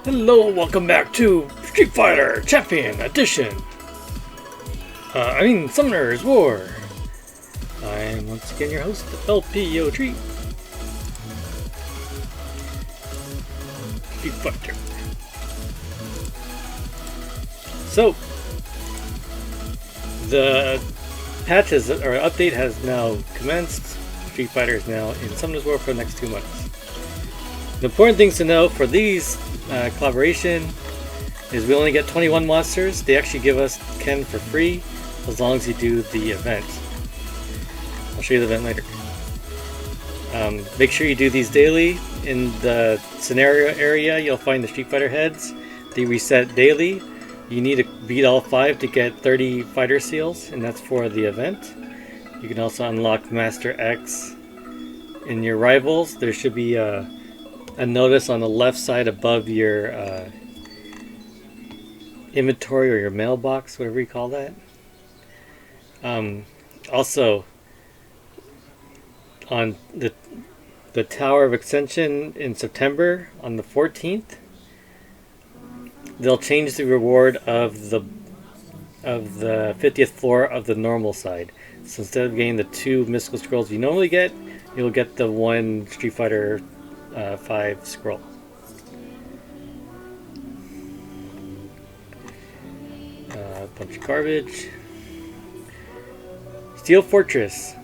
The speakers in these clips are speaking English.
Hello, welcome back to Street Fighter Champion Edition. Summoner's War. I am once again your host, LPO Tree. Street Fighter. So, the update has now commenced. Street Fighter is now in Summoner's War for the next 2 months. The important things to know for these collaboration is we only get 21 monsters. They actually give us Ken for free as long as you do the event. I'll show you the event later. Make sure you do these daily. In the scenario area, you'll find the Street Fighter heads. They reset daily. You need to beat all 5 to get 30 fighter seals, and that's for the event. You can also unlock Master X. In your rivals, there should be a notice on the left side above your inventory or your mailbox, whatever you call that. Also, on the Tower of Ascension in September, on the 14th, they'll change the reward of the 50th floor of the normal side. So instead of getting the 2 mystical scrolls you normally get, you'll get the 1 Street Fighter 5 scroll. Bunch of garbage. Steel Fortress.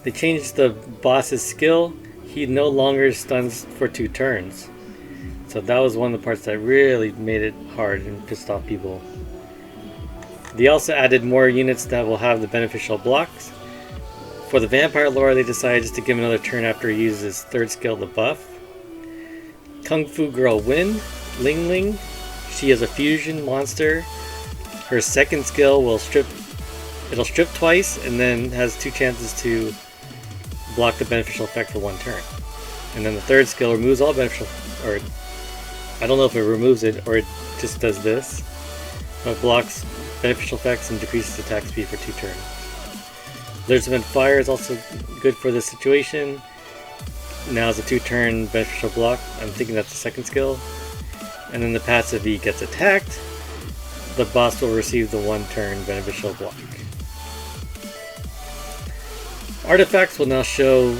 They changed the boss's skill. He no longer stuns for 2 turns. So that was one of the parts that really made it hard and pissed off people. They also added more units that will have the beneficial blocks. For the Vampire Lore, they decided just to give him another turn after he uses his 3rd skill, the buff. Kung Fu Girl Win, Ling Ling. She is a fusion monster. Her 2nd skill will strip twice and then has 2 chances to block the beneficial effect for 1 turn. And then the 3rd skill removes all beneficial, or I don't know if it removes it or it just does this. It blocks beneficial effects and decreases attack speed for 2 turns. Blizzard's Event Fire is also good for this situation. Now it's a 2-turn beneficial block. I'm thinking that's the 2nd skill. And then the passive E gets attacked. The boss will receive the 1-turn beneficial block. Artifacts will now show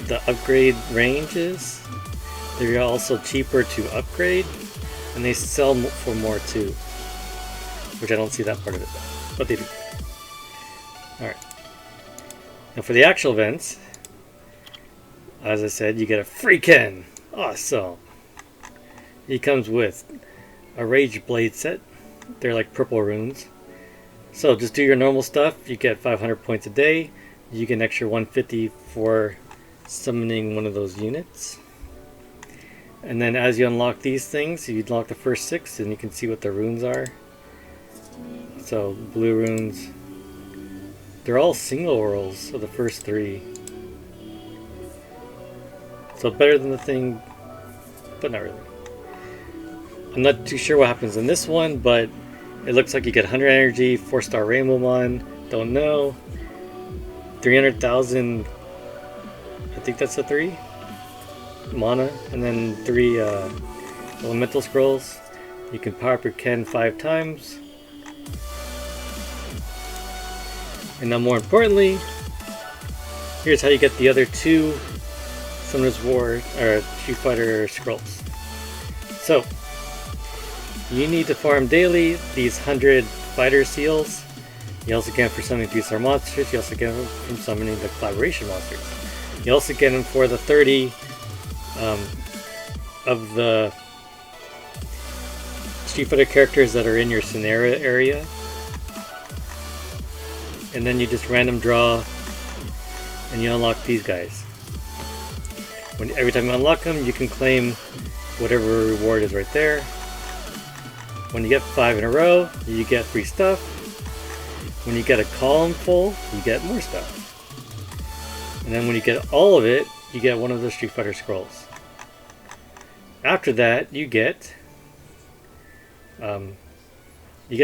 the upgrade ranges. They're also cheaper to upgrade. And they sell for more too. Which I don't see that part of it, but they do. Alright. Now for the actual events, as I said, you get a free Ken. Awesome. He comes with a Rage Blade set. They're like purple runes. So just do your normal stuff. You get 500 points a day. You get an extra 150 for summoning one of those units. And then as you unlock these things, you unlock the first 6 and you can see what the runes are. So blue runes. They're all single rolls, so the first 3. So better than the thing, but not really. I'm not too sure what happens in this one, but it looks like you get 100 energy, 4-star Rainbow Mon, don't know. 300,000, I think that's the 3 mana, and then 3 elemental scrolls. You can power up your Ken 5 times. And now more importantly, here's how you get the other 2 Summoner's War or Street Fighter scrolls. So, you need to farm daily these 100 fighter seals. You also get them for summoning 3-star monsters. You also get them from summoning the collaboration monsters. You also get them for the 30 of the Street Fighter characters that are in your scenario area. And then you just random draw and you unlock these guys. Every time you unlock them, you can claim whatever reward is right there. When you get 5 in a row, you get free stuff. When you get a column full, you get more stuff. And then when you get all of it, you get one of the Street Fighter scrolls. After that, you get a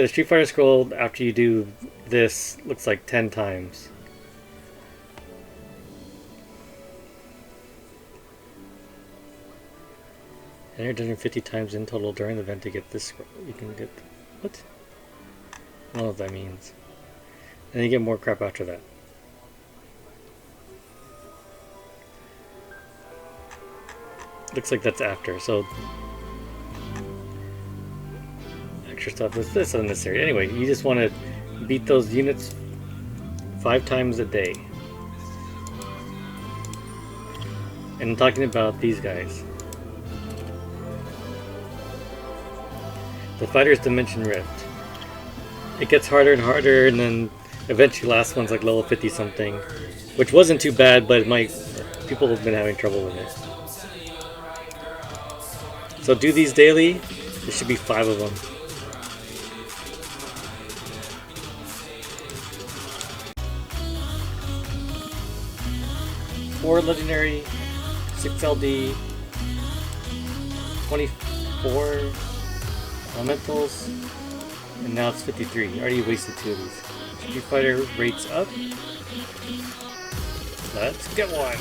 Street Fighter scroll after you do this, looks like 10 times. Enter dungeon 50 times in total during the event to get this scroll. You can get... What? I don't know what that means. And you get more crap after that. Looks like that's after, so... Extra stuff, that's unnecessary. Anyway, you just want to beat those units 5 times a day. And I'm talking about these guys. The Fighter's Dimension Rift. It gets harder and harder, and then eventually last one's like level 50 something, which wasn't too bad, but people have been having trouble with it. So do these daily. There should be 5 of them. Four legendary, 6 LD, 24 elementals, and now it's 53. I already wasted 2 of these. Street Fighter rates up. Let's get one.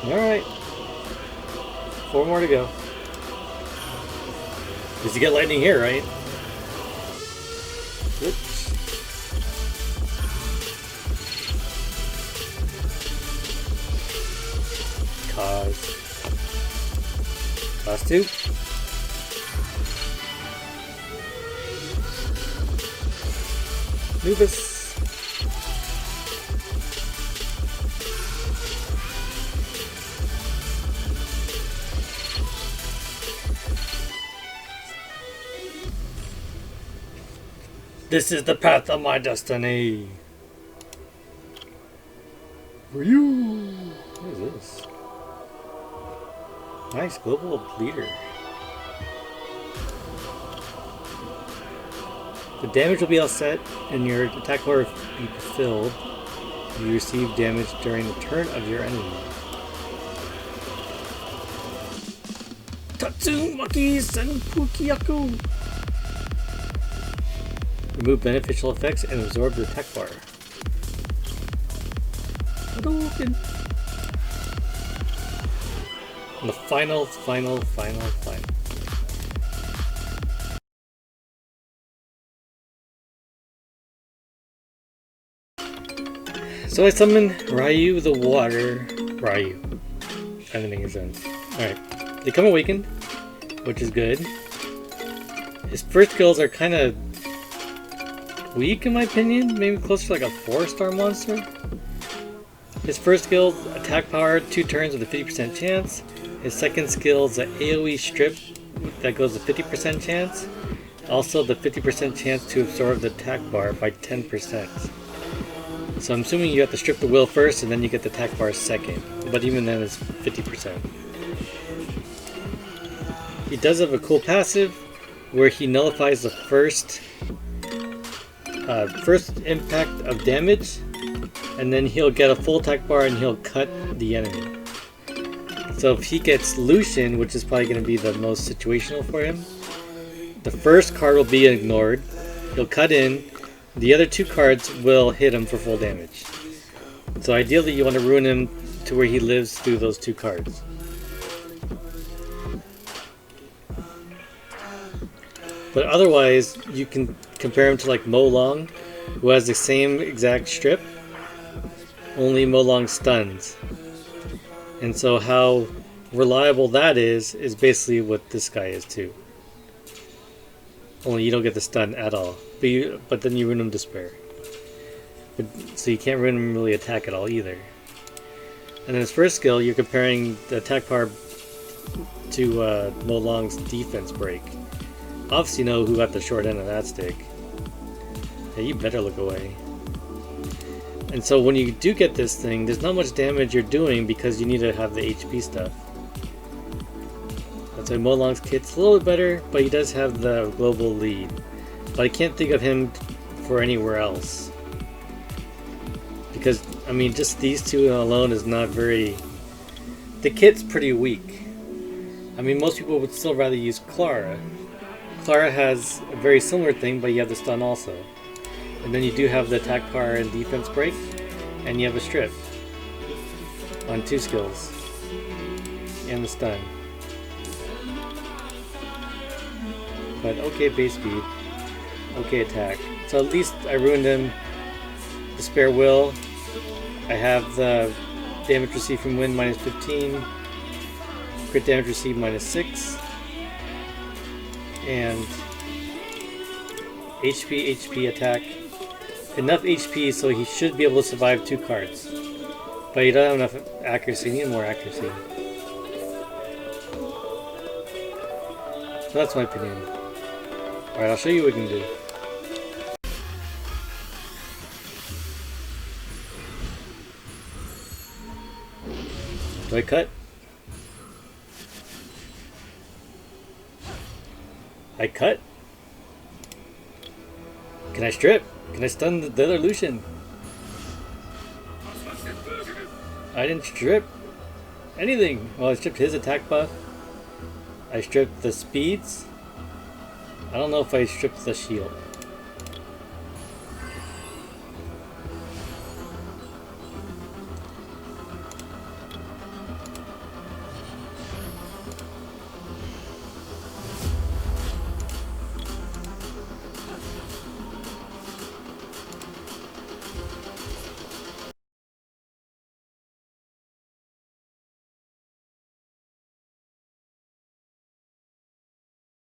Alright. 4 more to go. Because you get lightning here, right? Oops. Last 2. Nubis. This is the path of my destiny. Ryu. What is this? Nice global leader. The damage will be offset and your attack bar will be fulfilled. You receive damage during the turn of your enemy. Tatsumaki Senpukiyaku. Remove beneficial effects and absorb the attack bar. Hadouken. And the final. So I summon Ryu the Water Ryu. Ending his end. Alright. They come awakened, which is good. His first skills are kind of weak in my opinion, maybe closer to like a 4-star monster. His first skill, attack power, 2 turns with a 50% chance. His second skill is an AoE strip that goes to 50% chance. Also the 50% chance to absorb the attack bar by 10%. So I'm assuming you have to strip the will first and then you get the attack bar second. But even then it's 50%. He does have a cool passive where he nullifies the first impact of damage, and then he'll get a full attack bar and he'll cut the enemy. So if he gets Lucian, which is probably going to be the most situational for him, the first card will be ignored, he'll cut in, the other 2 cards will hit him for full damage. So ideally you want to ruin him to where he lives through those 2 cards. But otherwise, you can compare him to like Mo Long, who has the same exact strip, only Mo Long stuns. And so how reliable that is basically what this guy is too. Only you don't get the stun at all. But then you ruin him to spare. So you can't ruin him really attack at all either. And then his first skill, you're comparing the attack power to Mo Long's defense break. Obviously you know who got the short end of that stick. Hey, you better look away. And so when you do get this thing, there's not much damage you're doing because you need to have the HP stuff. That's why Mo Long's kit's a little bit better, but he does have the global lead. But I can't think of him for anywhere else. Because, I mean, just these 2 alone is not very... The kit's pretty weak. I mean, most people would still rather use Clara. Clara has a very similar thing, but you have the stun also. And then you do have the attack power and defense break, and you have a strip on 2 skills. And the stun. But okay base speed. Okay attack. So at least I ruined him. The spare will. I have the damage received from wind minus 15. Crit damage received minus 6. And HP attack. Enough HP so he should be able to survive 2 cards. But he doesn't have enough accuracy. He needs more accuracy. So that's my opinion. Alright, I'll show you what we can do. Do I cut? I cut? Can I strip? Can I stun the other Lucian? I didn't strip anything. Well, I stripped his attack buff. I stripped the speeds. I don't know if I stripped the shield.